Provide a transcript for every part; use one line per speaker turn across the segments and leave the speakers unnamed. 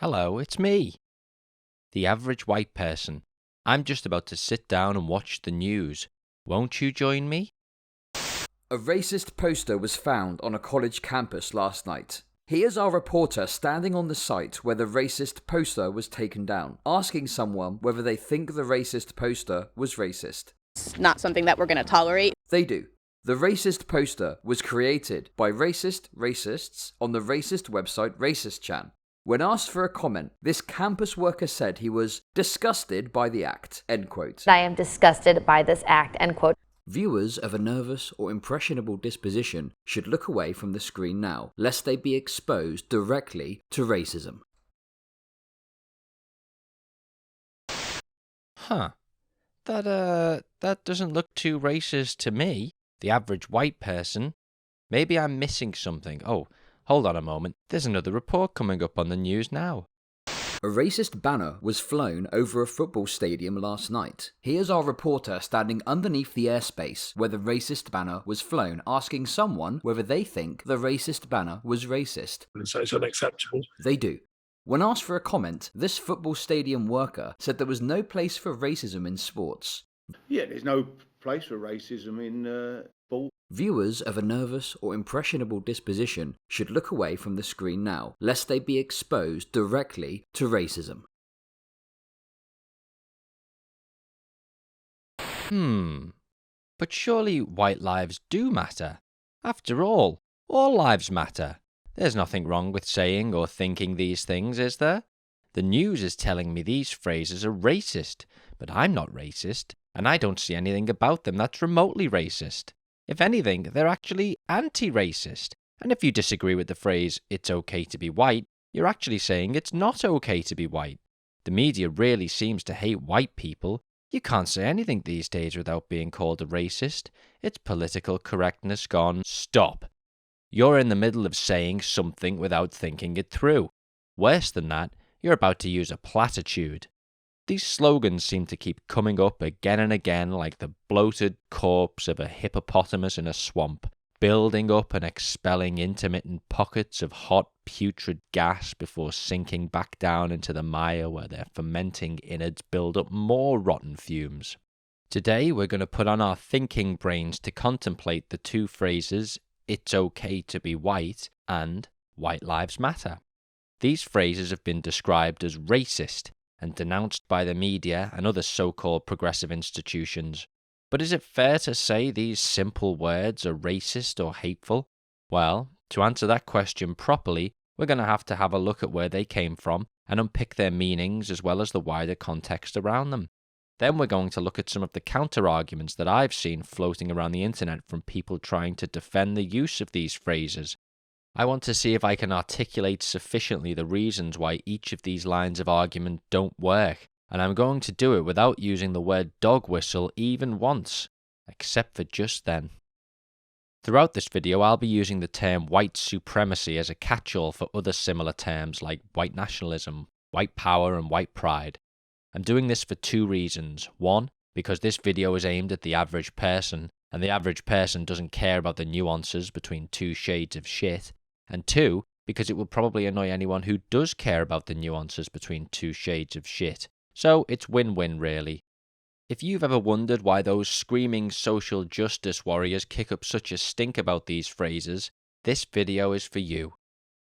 Hello, it's me, the average white person. I'm just about to sit down and watch the news. Won't you join me?
A racist poster was found on a college campus last night. Here's our reporter standing on the site where the racist poster was taken down, asking someone whether they think the racist poster was racist.
It's not something that we're going to tolerate.
They do. The racist poster was created by racists on the racist website RacistChan. When asked for a comment, this campus worker said he was disgusted by the act, end quote.
I am disgusted by this act, end quote.
Viewers of a nervous or impressionable disposition should look away from the screen now, lest they be exposed directly to racism.
That doesn't look too racist to me, the average white person. Maybe I'm missing something. Oh, hold on a moment. There's another report coming up on the news now.
A racist banner was flown over a football stadium last night. Here's our reporter standing underneath the airspace where the racist banner was flown, asking someone whether they think the racist banner was racist.
So it's unacceptable.
They do. When asked for a comment, this football stadium worker said there was no place for racism in sports.
Yeah, there's no place for racism in sport.
Viewers of a nervous or impressionable disposition should look away from the screen now, lest they be exposed directly to racism.
But surely white lives do matter. After all lives matter. There's nothing wrong with saying or thinking these things, is there? The news is telling me these phrases are racist, but I'm not racist, and I don't see anything about them that's remotely racist. If anything, they're actually anti-racist. And if you disagree with the phrase, it's okay to be white, you're actually saying it's not okay to be white. The media really seems to hate white people. You can't say anything these days without being called a racist. It's political correctness gone stop. You're in the middle of saying something without thinking it through. Worse than that, you're about to use a platitude. These slogans seem to keep coming up again and again like the bloated corpse of a hippopotamus in a swamp, building up and expelling intermittent pockets of hot, putrid gas before sinking back down into the mire where their fermenting innards build up more rotten fumes. Today we're going to put on our thinking brains to contemplate the two phrases, "It's okay to be white" and "White lives matter." These phrases have been described as racist and denounced by the media and other so-called progressive institutions. But is it fair to say these simple words are racist or hateful? Well, to answer that question properly, we're going to have a look at where they came from and unpick their meanings as well as the wider context around them. Then we're going to look at some of the counter-arguments that I've seen floating around the internet from people trying to defend the use of these phrases. I want to see if I can articulate sufficiently the reasons why each of these lines of argument don't work, and I'm going to do it without using the word dog whistle even once, except for just then. Throughout this video, I'll be using the term white supremacy as a catch-all for other similar terms like white nationalism, white power, and white pride. I'm doing this for two reasons. One, because this video is aimed at the average person, and the average person doesn't care about the nuances between two shades of shit. And two, because it will probably annoy anyone who does care about the nuances between two shades of shit. So it's win-win really. If you've ever wondered why those screaming social justice warriors kick up such a stink about these phrases, this video is for you.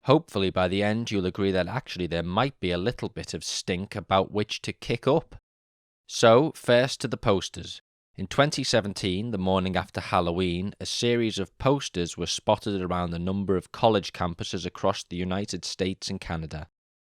Hopefully by the end you'll agree that actually there might be a little bit of stink about which to kick up. So, first to the posters. In 2017, the morning after Halloween, a series of posters were spotted around a number of college campuses across the United States and Canada.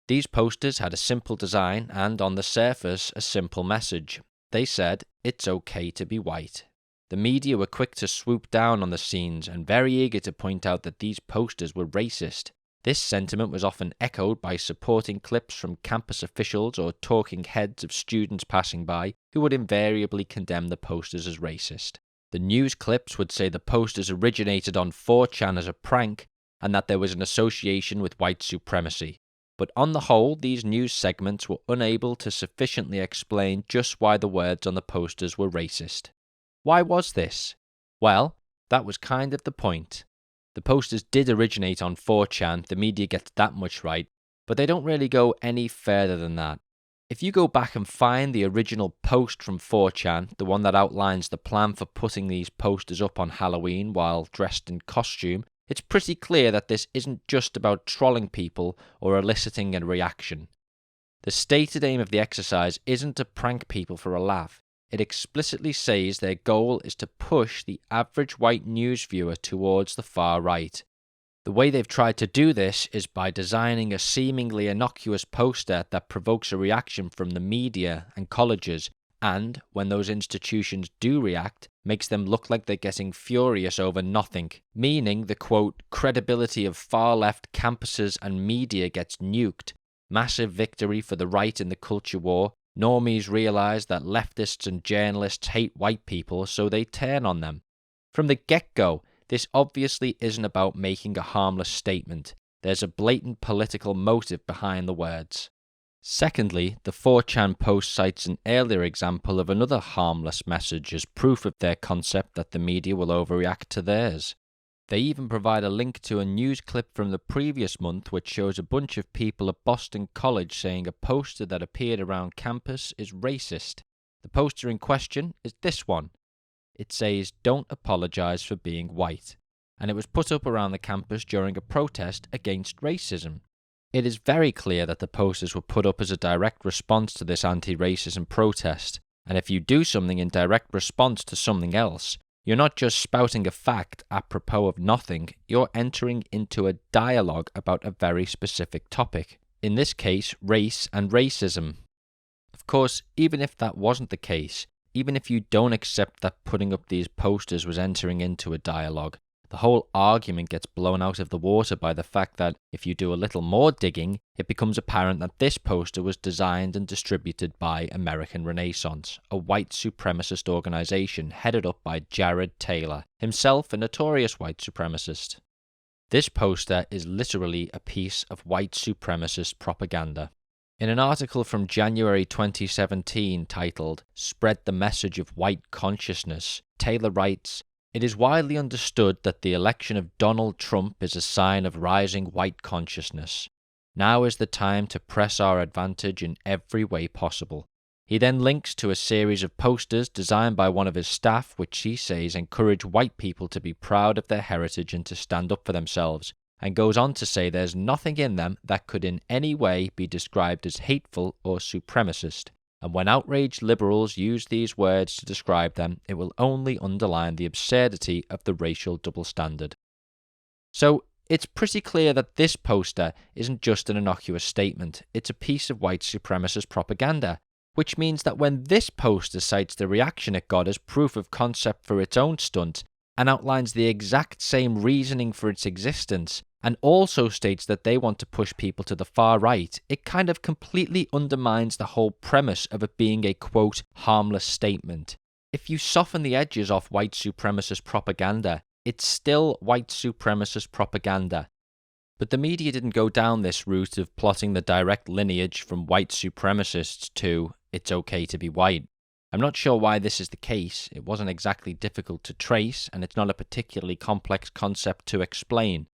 These posters had a simple design and, on the surface, a simple message. They said, "It's okay to be white." The media were quick to swoop down on the scenes and very eager to point out that these posters were racist. This sentiment was often echoed by supporting clips from campus officials or talking heads of students passing by who would invariably condemn the posters as racist. The news clips would say the posters originated on 4chan as a prank and that there was an association with white supremacy. But on the whole, these news segments were unable to sufficiently explain just why the words on the posters were racist. Why was this? Well, that was kind of the point. The posters did originate on 4chan, the media gets that much right, But they don't really go any further than that. If you go back and find the original post from 4chan, the one that outlines the plan for putting these posters up on Halloween while dressed in costume, it's pretty clear that this isn't just about trolling people or eliciting a reaction. The stated aim of the exercise isn't to prank people for a laugh. It explicitly says their goal is to push the average white news viewer towards the far right. The way they've tried to do this is by designing a seemingly innocuous poster that provokes a reaction from the media and colleges, and, when those institutions do react, makes them look like they're getting furious over nothing, meaning the quote, credibility of far-left campuses and media gets nuked. Massive victory for the right in the culture war. Normies realise that leftists and journalists hate white people, so they turn on them. From the get-go, this obviously isn't about making a harmless statement. There's a blatant political motive behind the words. Secondly, the 4chan post cites an earlier example of another harmless message as proof of their concept that the media will overreact to theirs. They even provide a link to a news clip from the previous month which shows a bunch of people at Boston College saying a poster that appeared around campus is racist. The poster in question is this one. It says, "Don't apologise for being white," and it was put up around the campus during a protest against racism. It is very clear that the posters were put up as a direct response to this anti-racism protest, and if you do something in direct response to something else, you're not just spouting a fact apropos of nothing, you're entering into a dialogue about a very specific topic, in this case, race and racism. Of course, even if that wasn't the case, even if you don't accept that putting up these posters was entering into a dialogue, the whole argument gets blown out of the water by the fact that, if you do a little more digging, it becomes apparent that this poster was designed and distributed by American Renaissance, a white supremacist organisation headed up by Jared Taylor, himself a notorious white supremacist. This poster is literally a piece of white supremacist propaganda. In an article from January 2017 titled, "Spread the Message of White Consciousness," Taylor writes, "It is widely understood that the election of Donald Trump is a sign of rising white consciousness. Now is the time to press our advantage in every way possible." He then links to a series of posters designed by one of his staff which he says encourage white people to be proud of their heritage and to stand up for themselves, and goes on to say there's nothing in them that could in any way be described as hateful or supremacist, and when outraged liberals use these words to describe them, it will only underline the absurdity of the racial double standard. So, it's pretty clear that this poster isn't just an innocuous statement, it's a piece of white supremacist propaganda, which means that when this poster cites the reaction it got as proof of concept for its own stunt, and outlines the exact same reasoning for its existence, and also states that they want to push people to the far right, it kind of completely undermines the whole premise of it being a, quote, harmless statement. If you soften the edges off white supremacist propaganda, it's still white supremacist propaganda. But the media didn't go down this route of plotting the direct lineage from white supremacists to, it's okay to be white. I'm not sure why this is the case. It wasn't exactly difficult to trace, and it's not a particularly complex concept to explain.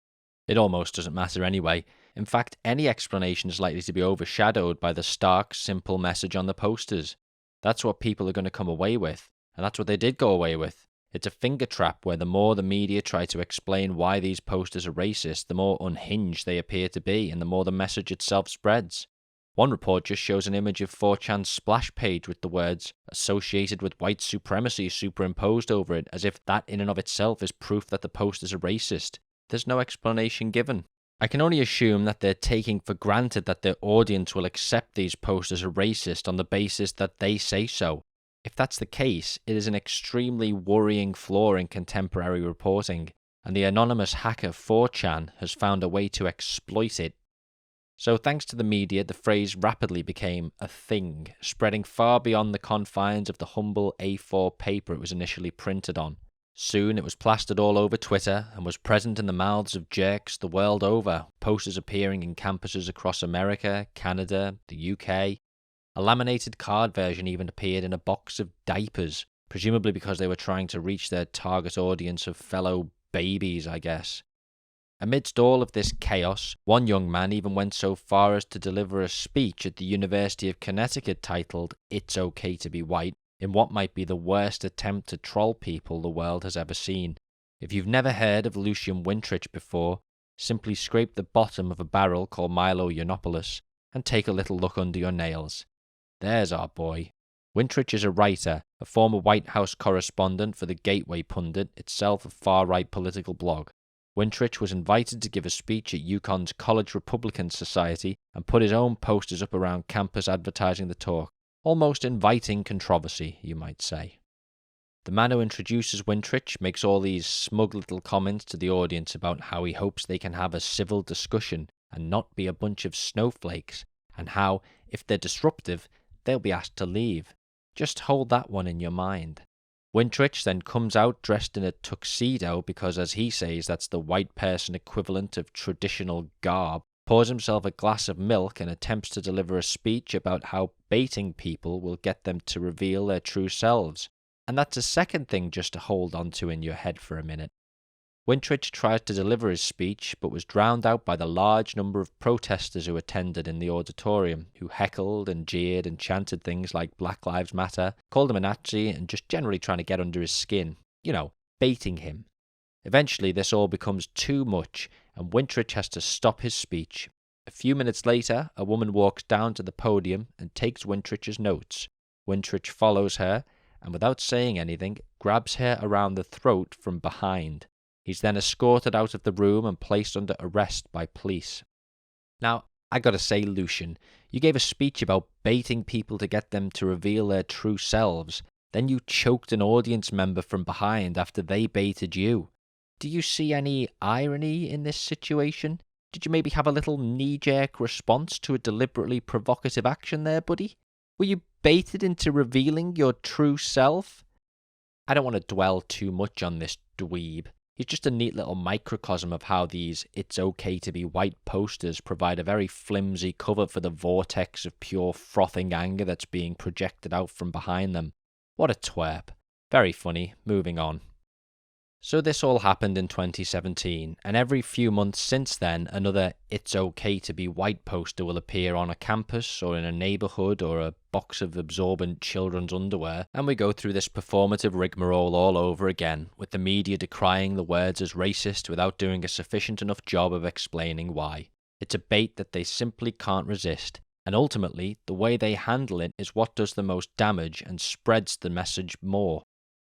It almost doesn't matter anyway. In fact, any explanation is likely to be overshadowed by the stark, simple message on the posters. That's what people are going to come away with, and that's what they did go away with. It's a finger trap where the more the media try to explain why these posters are racist, the more unhinged they appear to be, and the more the message itself spreads. One report just shows an image of 4chan's splash page with the words "associated with white supremacy" superimposed over it, as if that in and of itself is proof that the posters are racist. There's no explanation given. I can only assume that they're taking for granted that their audience will accept these posters are racist on the basis that they say so. If that's the case, it is an extremely worrying flaw in contemporary reporting, and the anonymous hacker 4chan has found a way to exploit it. So thanks to the media, the phrase rapidly became a thing, spreading far beyond the confines of the humble A4 paper it was initially printed on. Soon it was plastered all over Twitter and was present in the mouths of jerks the world over, posters appearing in campuses across America, Canada, the UK. A laminated card version even appeared in a box of diapers, presumably because they were trying to reach their target audience of fellow babies, I guess. Amidst all of this chaos, one young man even went so far as to deliver a speech at the University of Connecticut titled "It's Okay to be White," in what might be the worst attempt to troll people the world has ever seen. If you've never heard of Lucian Wintrich before, simply scrape the bottom of a barrel called Milo Yiannopoulos and take a little look under your nails. There's our boy. Wintrich is a writer, a former White House correspondent for the Gateway Pundit, itself a far-right political blog. Wintrich was invited to give a speech at UConn's College Republican Society and put his own posters up around campus advertising the talk, almost inviting controversy, you might say. The man who introduces Wintrich makes all these smug little comments to the audience about how he hopes they can have a civil discussion and not be a bunch of snowflakes, and how, if they're disruptive, they'll be asked to leave. Just hold that one in your mind. Wintrich then comes out dressed in a tuxedo because, as he says, that's the white person equivalent of traditional garb, pours himself a glass of milk and attempts to deliver a speech about how baiting people will get them to reveal their true selves. And that's a second thing just to hold on to in your head for a minute. Wintrich tries to deliver his speech, but was drowned out by the large number of protesters who attended in the auditorium, who heckled and jeered and chanted things like Black Lives Matter, called him a Nazi, and just generally trying to get under his skin. You know, baiting him. Eventually, this all becomes too much, and Wintrich has to stop his speech. A few minutes later, a woman walks down to the podium and takes Wintrich's notes. Wintrich follows her, and without saying anything, grabs her around the throat from behind. He's then escorted out of the room and placed under arrest by police. Now, I gotta say, Lucian, you gave a speech about baiting people to get them to reveal their true selves. Then you choked an audience member from behind after they baited you. Do you see any irony in this situation? Did you maybe have a little knee-jerk response to a deliberately provocative action there, buddy? Were you baited into revealing your true self? I don't want to dwell too much on this dweeb. He's just a neat little microcosm of how these "It's Okay to be White" posters provide a very flimsy cover for the vortex of pure frothing anger that's being projected out from behind them. What a twerp. Very funny. Moving on. So this all happened in 2017, and every few months since then, another "It's Okay to be White" poster will appear on a campus or in a neighbourhood or a box of absorbent children's underwear, and we go through this performative rigmarole all over again, with the media decrying the words as racist without doing a sufficient enough job of explaining why. It's a bait that they simply can't resist, and ultimately, the way they handle it is what does the most damage and spreads the message more.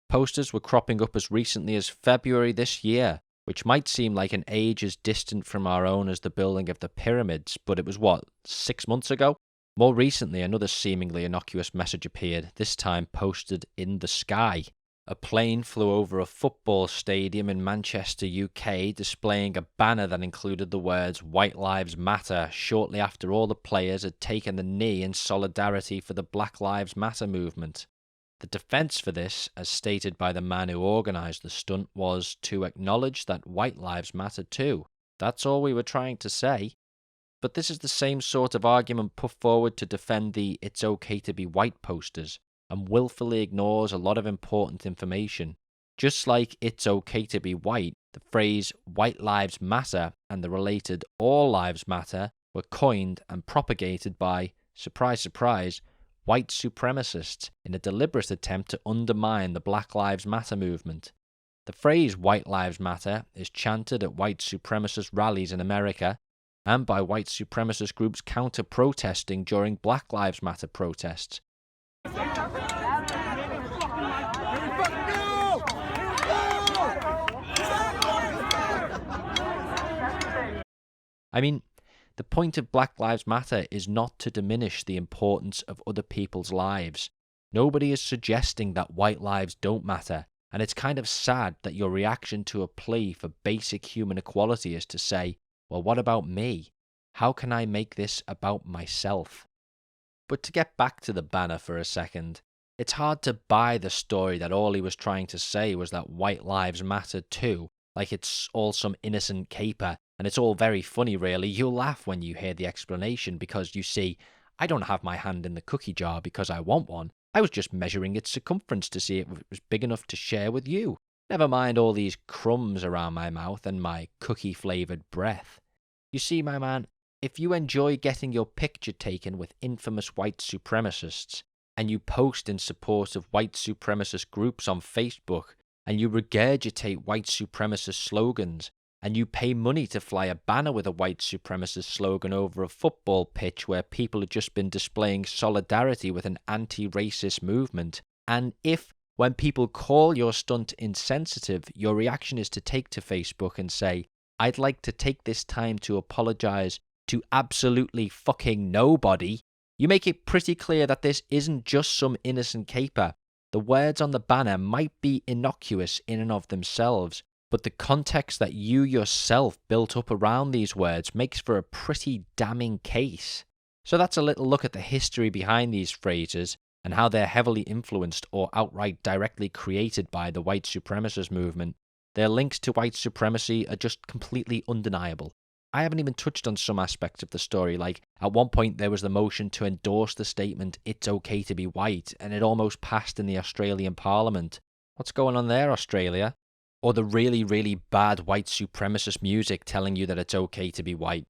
Posters were cropping up as recently as February this year, which might seem like an age as distant from our own as the building of the pyramids, but it was 6 months ago? More recently, another seemingly innocuous message appeared, this time posted in the sky. A plane flew over a football stadium in Manchester, UK, displaying a banner that included the words "White Lives Matter" shortly after all the players had taken the knee in solidarity for the Black Lives Matter movement. The defense for this, as stated by the man who organized the stunt, was to acknowledge that white lives matter too. That's all we were trying to say. But this is the same sort of argument put forward to defend the "It's Okay to be White" posters, and willfully ignores a lot of important information. Just like "It's Okay to be White," the phrase "White Lives Matter" and the related "All Lives Matter" were coined and propagated by, surprise surprise, white supremacists in a deliberate attempt to undermine the Black Lives Matter movement. The phrase "White Lives Matter" is chanted at white supremacist rallies in America and by white supremacist groups counter-protesting during Black Lives Matter protests. I mean, the point of Black Lives Matter is not to diminish the importance of other people's lives. Nobody is suggesting that white lives don't matter, and it's kind of sad that your reaction to a plea for basic human equality is to say, well, what about me? How can I make this about myself? But to get back to the banner for a second, it's hard to buy the story that all he was trying to say was that white lives matter too, like it's all some innocent caper. And it's all very funny, really. You'll laugh when you hear the explanation because, you see, I don't have my hand in the cookie jar because I want one. I was just measuring its circumference to see if it was big enough to share with you. Never mind all these crumbs around my mouth and my cookie-flavoured breath. You see, my man, if you enjoy getting your picture taken with infamous white supremacists, and you post in support of white supremacist groups on Facebook, and you regurgitate white supremacist slogans, and you pay money to fly a banner with a white supremacist slogan over a football pitch where people have just been displaying solidarity with an anti-racist movement, and if, when people call your stunt insensitive, your reaction is to take to Facebook and say, I'd like to take this time to apologise to absolutely fucking nobody, you make it pretty clear that this isn't just some innocent caper. The words on the banner might be innocuous in and of themselves, but the context that you yourself built up around these words makes for a pretty damning case. So that's a little look at the history behind these phrases and how they're heavily influenced or outright directly created by the white supremacist movement. Their links to white supremacy are just completely undeniable. I haven't even touched on some aspects of the story, like at one point there was the motion to endorse the statement, "It's okay to be white," and it almost passed in the Australian Parliament. What's going on there, Australia? Or the really, really bad white supremacist music telling you that it's okay to be white.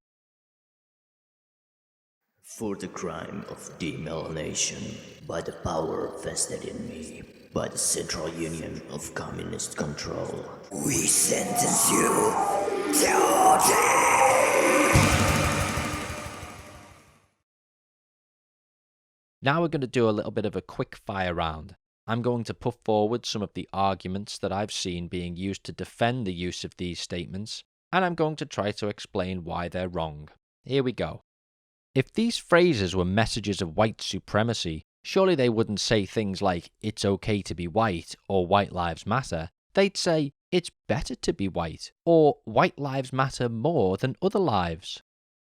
For the crime of demyelination, by the power vested in me, by the Central Union of Communist Control, we sentence you to
Now we're going to do a little bit of a quick fire round. I'm going to put forward some of the arguments that I've seen being used to defend the use of these statements, and I'm going to try to explain why they're wrong. Here we go. If these phrases were messages of white supremacy, surely they wouldn't say things like, "It's okay to be white," or "White Lives Matter." They'd say, "It's better to be white," or "White lives matter more than other lives."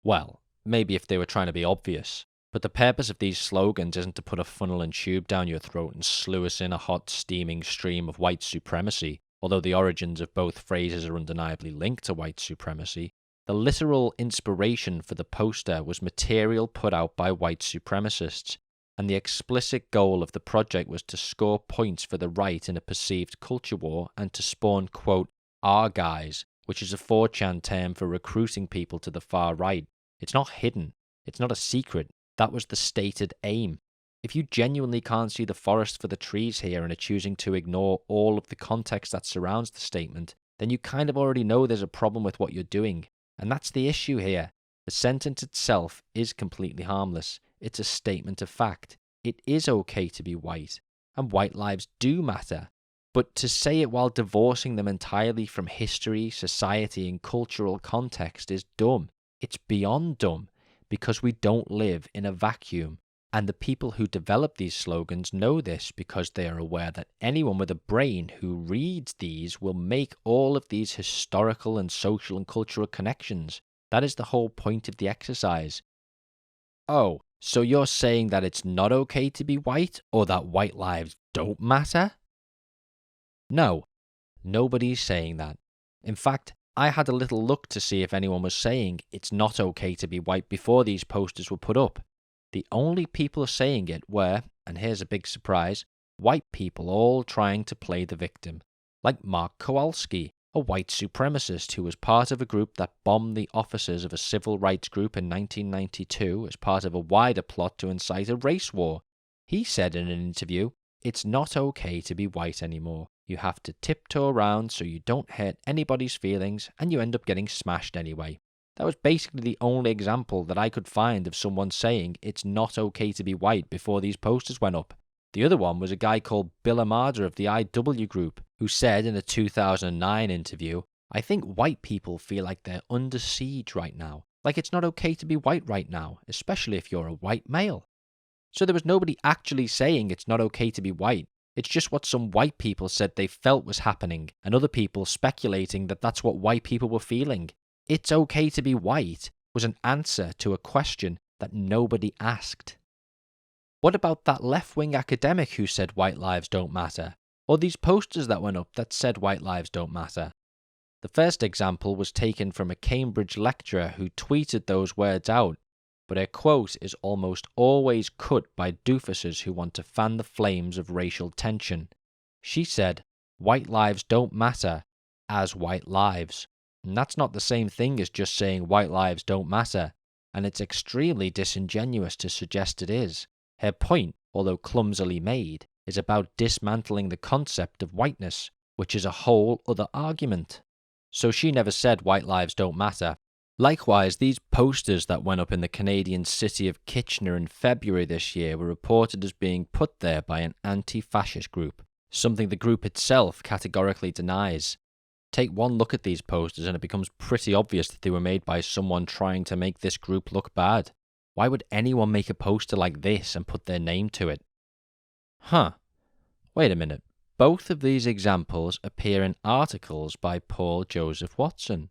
Well, maybe if they were trying to be obvious. But the purpose of these slogans isn't to put a funnel and tube down your throat and slew us in a hot, steaming stream of white supremacy, although the origins of both phrases are undeniably linked to white supremacy. The literal inspiration for the poster was material put out by white supremacists, and the explicit goal of the project was to score points for the right in a perceived culture war and to spawn, quote, "our guys," which is a 4chan term for recruiting people to the far right. It's not hidden. It's not a secret. That was the stated aim. If you genuinely can't see the forest for the trees here and are choosing to ignore all of the context that surrounds the statement, then you kind of already know there's a problem with what you're doing. And that's the issue here. The sentence itself is completely harmless. It's a statement of fact. It is okay to be white, and white lives do matter. But to say it while divorcing them entirely from history, society, and cultural context is dumb. It's beyond dumb. Because we don't live in a vacuum. And the people who develop these slogans know this because they are aware that anyone with a brain who reads these will make all of these historical and social and cultural connections. That is the whole point of the exercise. Oh, so you're saying that it's not okay to be white, or that white lives don't matter? No, nobody's saying that. In fact, I had a little look to see if anyone was saying it's not okay to be white before these posters were put up. The only people saying it were, and here's a big surprise, white people all trying to play the victim. Like Mark Kowalski, a white supremacist who was part of a group that bombed the officers of a civil rights group in 1992 as part of a wider plot to incite a race war. He said in an interview, "It's not okay to be white anymore. You have to tiptoe around so you don't hurt anybody's feelings and you end up getting smashed anyway." That was basically the only example that I could find of someone saying it's not okay to be white before these posters went up. The other one was a guy called Bill Armada of the IW Group, who said in a 2009 interview, "I think white people feel like they're under siege right now. Like it's not okay to be white right now, especially if you're a white male." So there was nobody actually saying it's not okay to be white. It's just what some white people said they felt was happening, and other people speculating that that's what white people were feeling. "It's okay to be white" was an answer to a question that nobody asked. What about that left-wing academic who said white lives don't matter? Or these posters that went up that said white lives don't matter? The first example was taken from a Cambridge lecturer who tweeted those words out, but her quote is almost always cut by doofuses who want to fan the flames of racial tension. She said, white lives don't matter as white lives. And that's not the same thing as just saying white lives don't matter, and it's extremely disingenuous to suggest it is. Her point, although clumsily made, is about dismantling the concept of whiteness, which is a whole other argument. So she never said white lives don't matter. Likewise, these posters that went up in the Canadian city of Kitchener in February this year were reported as being put there by an anti-fascist group, something the group itself categorically denies. Take one look at these posters and it becomes pretty obvious that they were made by someone trying to make this group look bad. Why would anyone make a poster like this and put their name to it? Wait a minute. Both of these examples appear in articles by Paul Joseph Watson.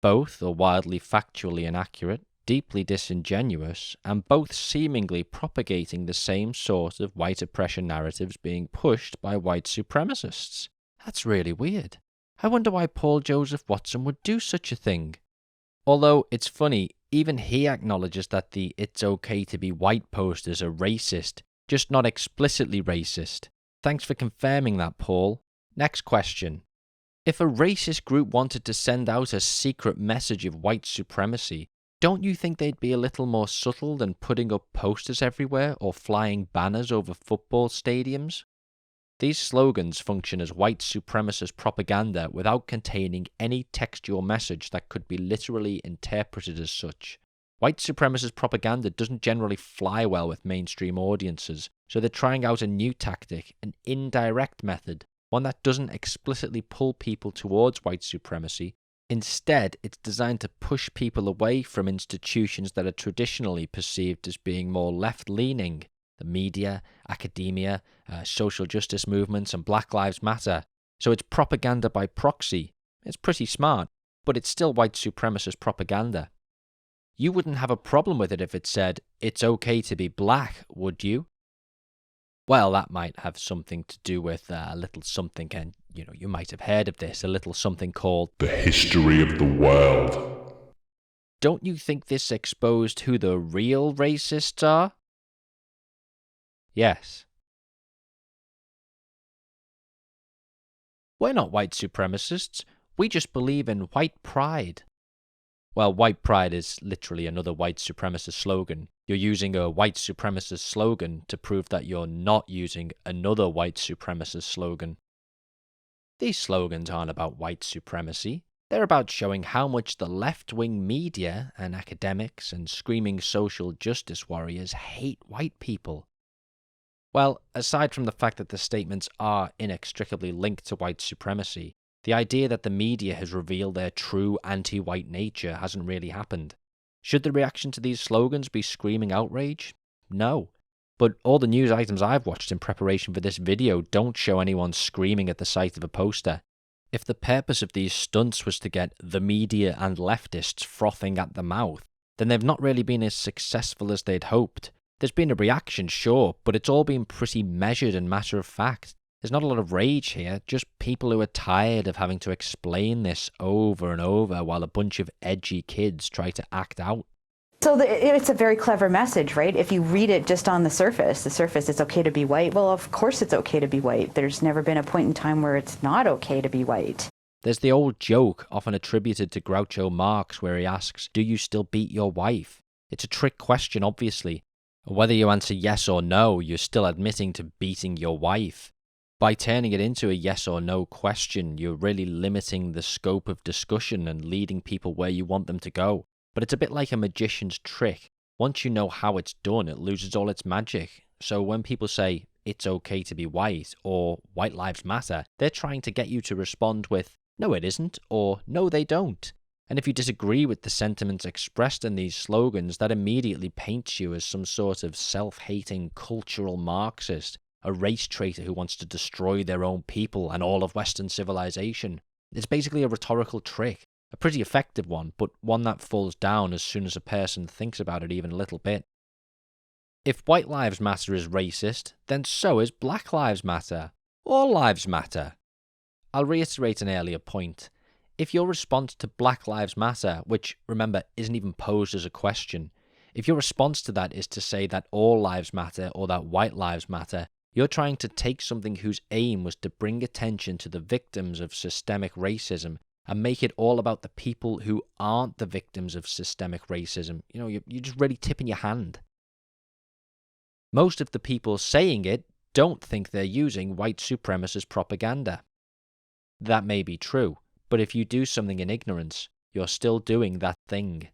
Both are wildly factually inaccurate, deeply disingenuous, and both seemingly propagating the same sort of white oppression narratives being pushed by white supremacists. That's really weird. I wonder why Paul Joseph Watson would do such a thing. Although, it's funny, even he acknowledges that the "it's okay to be white" posters are racist, just not explicitly racist. Thanks for confirming that, Paul. Next question. If a racist group wanted to send out a secret message of white supremacy, don't you think they'd be a little more subtle than putting up posters everywhere or flying banners over football stadiums? These slogans function as white supremacist propaganda without containing any textual message that could be literally interpreted as such. White supremacist propaganda doesn't generally fly well with mainstream audiences, so they're trying out a new tactic, an indirect method, one that doesn't explicitly pull people towards white supremacy. Instead, it's designed to push people away from institutions that are traditionally perceived as being more left-leaning. The media, academia, social justice movements, and Black Lives Matter. So it's propaganda by proxy. It's pretty smart, but it's still white supremacist propaganda. You wouldn't have a problem with it if it said, "It's okay to be black," would you? Well, that might have something to do with a little something, and you might have heard of this, a little something called
the history of the world.
Don't you think this exposed who the real racists are? Yes. We're not white supremacists. We just believe in white pride. Well, white pride is literally another white supremacist slogan. You're using a white supremacist slogan to prove that you're not using another white supremacist slogan. These slogans aren't about white supremacy. They're about showing how much the left-wing media and academics and screaming social justice warriors hate white people. Well, aside from the fact that the statements are inextricably linked to white supremacy, the idea that the media has revealed their true anti-white nature hasn't really happened. Should the reaction to these slogans be screaming outrage? No. But all the news items I've watched in preparation for this video don't show anyone screaming at the sight of a poster. If the purpose of these stunts was to get the media and leftists frothing at the mouth, then they've not really been as successful as they'd hoped. There's been a reaction, sure, but it's all been pretty measured and matter of fact. There's not a lot of rage here, just people who are tired of having to explain this over and over while a bunch of edgy kids try to act out.
So it's a very clever message, right? If you read it just on the surface, it's okay to be white. Well, of course it's okay to be white. There's never been a point in time where it's not okay to be white.
There's the old joke, often attributed to Groucho Marx, where he asks, "Do you still beat your wife?" It's a trick question, obviously. Whether you answer yes or no, you're still admitting to beating your wife. By turning it into a yes or no question, you're really limiting the scope of discussion and leading people where you want them to go. But it's a bit like a magician's trick. Once you know how it's done, it loses all its magic. So when people say, "It's okay to be white," or "White Lives Matter," they're trying to get you to respond with, "No it isn't," or "No they don't." And if you disagree with the sentiments expressed in these slogans, that immediately paints you as some sort of self-hating cultural Marxist, a race traitor who wants to destroy their own people and all of Western civilization. It's basically a rhetorical trick, a pretty effective one, but one that falls down as soon as a person thinks about it even a little bit. If White Lives Matter is racist, then so is Black Lives Matter. All lives matter. I'll reiterate an earlier point. If your response to Black Lives Matter, which, remember, isn't even posed as a question, if your response to that is to say that all lives matter or that white lives matter, You're trying to take something whose aim was to bring attention to the victims of systemic racism and make it all about the people who aren't the victims of systemic racism. You're just really tipping your hand. Most of the people saying it don't think they're using white supremacist propaganda. That may be true, but if you do something in ignorance, you're still doing that thing.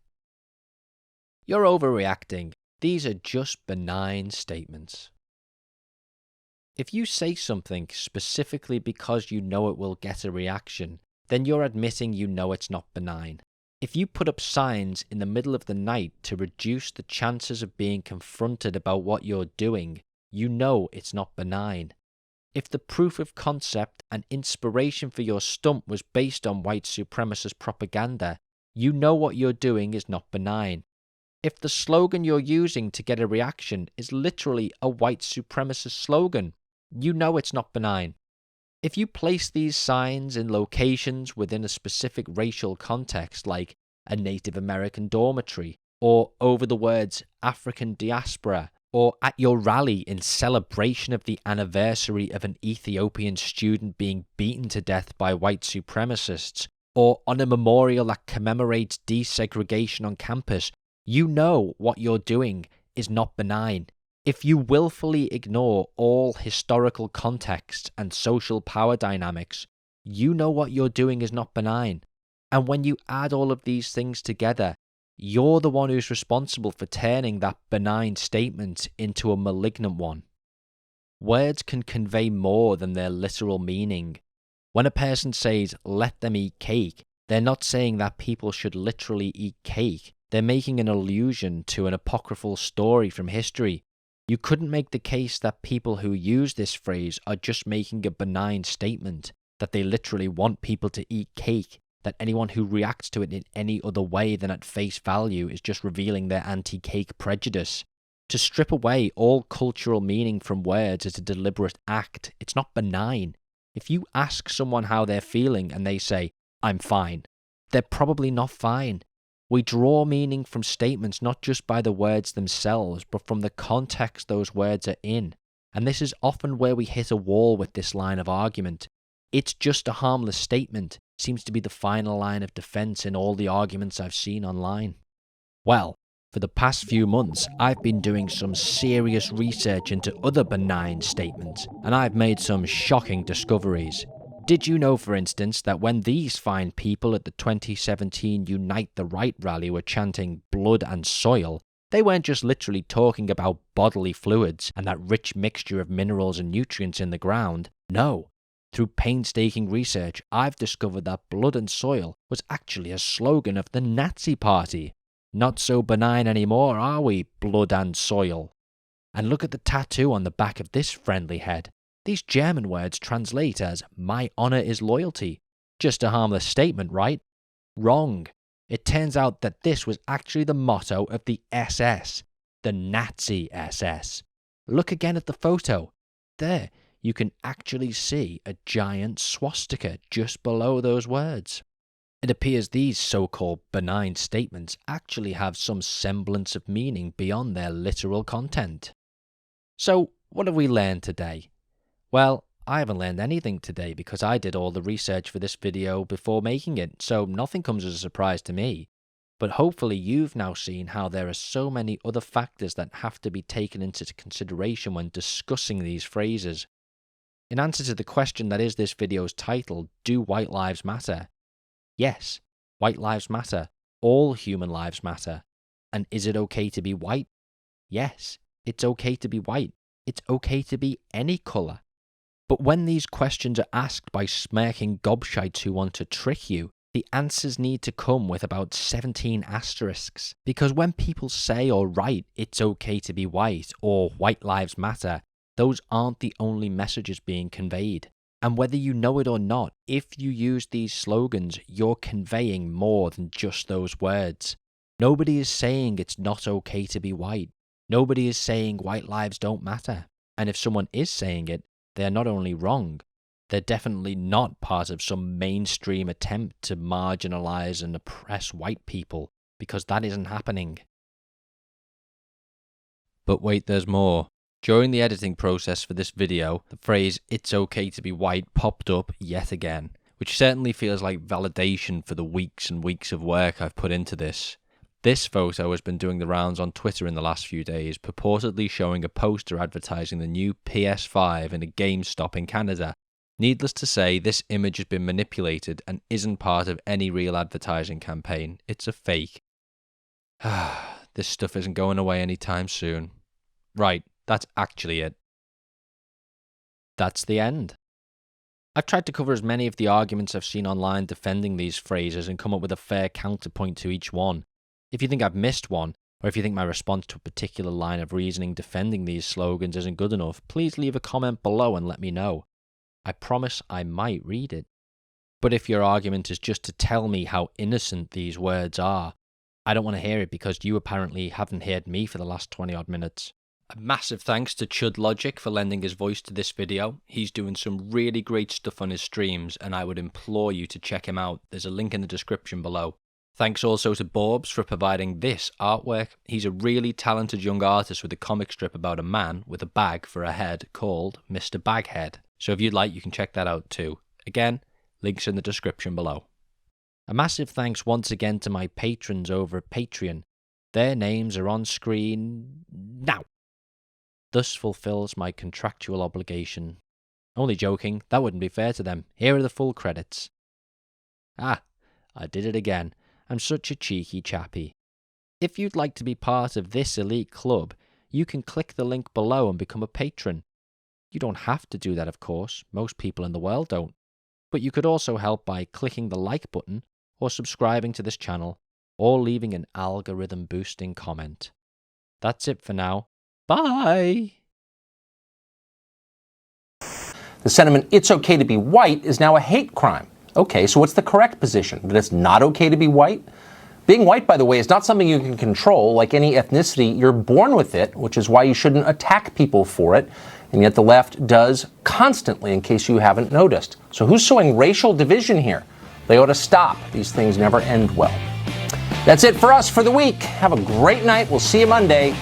You're overreacting. These are just benign statements. If you say something specifically because you know it will get a reaction, then you're admitting you know it's not benign. If you put up signs in the middle of the night to reduce the chances of being confronted about what you're doing, you know it's not benign. If the proof of concept and inspiration for your stunt was based on white supremacist propaganda, you know what you're doing is not benign. If the slogan you're using to get a reaction is literally a white supremacist slogan, you know it's not benign. If you place these signs in locations within a specific racial context, like a Native American dormitory, or over the words African diaspora, or at your rally in celebration of the anniversary of an Ethiopian student being beaten to death by white supremacists, or on a memorial that commemorates desegregation on campus, you know what you're doing is not benign. If you willfully ignore all historical context and social power dynamics, you know what you're doing is not benign. And when you add all of these things together, you're the one who's responsible for turning that benign statement into a malignant one. Words can convey more than their literal meaning. When a person says, "let them eat cake," they're not saying that people should literally eat cake. They're making an allusion to an apocryphal story from history. You couldn't make the case that people who use this phrase are just making a benign statement, that they literally want people to eat cake, that anyone who reacts to it in any other way than at face value is just revealing their anti-cake prejudice. To strip away all cultural meaning from words is a deliberate act. It's not benign. If you ask someone how they're feeling and they say, "I'm fine," they're probably not fine. We draw meaning from statements not just by the words themselves, but from the context those words are in. And this is often where we hit a wall with this line of argument. "It's just a harmless statement" seems to be the final line of defense in all the arguments I've seen online. Well, for the past few months, I've been doing some serious research into other benign statements, and I've made some shocking discoveries. Did you know, for instance, that when these fine people at the 2017 Unite the Right rally were chanting "blood and soil," they weren't just literally talking about bodily fluids and that rich mixture of minerals and nutrients in the ground? No. Through painstaking research, I've discovered that "blood and soil" was actually a slogan of the Nazi Party. Not so benign anymore, are we, blood and soil? And look at the tattoo on the back of this friendly head. These German words translate as "my honor is loyalty." Just a harmless statement, right? Wrong. It turns out that this was actually the motto of the SS, the Nazi SS. Look again at the photo. There, you can actually see a giant swastika just below those words. It appears these so-called benign statements actually have some semblance of meaning beyond their literal content. So, what have we learned today? Well, I haven't learned anything today because I did all the research for this video before making it, so nothing comes as a surprise to me. But hopefully you've now seen how there are so many other factors that have to be taken into consideration when discussing these phrases. In answer to the question that is this video's title, do white lives matter? Yes, white lives matter. All human lives matter. And is it okay to be white? Yes, it's okay to be white. It's okay to be any colour. But when these questions are asked by smirking gobshites who want to trick you, the answers need to come with about 17 asterisks. Because when people say or write "it's okay to be white" or "white lives matter," those aren't the only messages being conveyed. And whether you know it or not, if you use these slogans, you're conveying more than just those words. Nobody is saying it's not okay to be white. Nobody is saying white lives don't matter. And if someone is saying it, they're not only wrong, they're definitely not part of some mainstream attempt to marginalize and oppress white people, because that isn't happening. But wait, there's more. During the editing process for this video, the phrase "it's okay to be white" popped up yet again, which certainly feels like validation for the weeks and weeks of work I've put into this. This photo has been doing the rounds on Twitter in the last few days, purportedly showing a poster advertising the new PS5 in a GameStop in Canada. Needless to say, this image has been manipulated and isn't part of any real advertising campaign. It's a fake. This stuff isn't going away anytime soon. Right, that's actually it. That's the end. I've tried to cover as many of the arguments I've seen online defending these phrases and come up with a fair counterpoint to each one. If you think I've missed one, or if you think my response to a particular line of reasoning defending these slogans isn't good enough, please leave a comment below and let me know. I promise I might read it. But if your argument is just to tell me how innocent these words are, I don't want to hear it because you apparently haven't heard me for the last 20 odd minutes. A massive thanks to Chud Logic for lending his voice to this video. He's doing some really great stuff on his streams and I would implore you to check him out. There's a link in the description below. Thanks also to Borbs for providing this artwork. He's a really talented young artist with a comic strip about a man with a bag for a head called Mr. Baghead. So if you'd like, you can check that out too. Again, links in the description below. A massive thanks once again to my patrons over at Patreon. Their names are on screen now. Thus fulfills my contractual obligation. Only joking, that wouldn't be fair to them. Here are the full credits. I did it again. I'm such a cheeky chappy. If you'd like to be part of this elite club, you can click the link below and become a patron. You don't have to do that, of course. Most people in the world don't. But you could also help by clicking the like button or subscribing to this channel or leaving an algorithm-boosting comment. That's it for now. Bye!
The sentiment, "it's okay to be white," is now a hate crime. Okay, so what's the correct position? That it's not okay to be white? Being white, by the way, is not something you can control. Like any ethnicity, you're born with it, which is why you shouldn't attack people for it. And yet the left does constantly, in case you haven't noticed. So who's sowing racial division here? They ought to stop. These things never end well. That's it for us for the week. Have a great night. We'll see you Monday.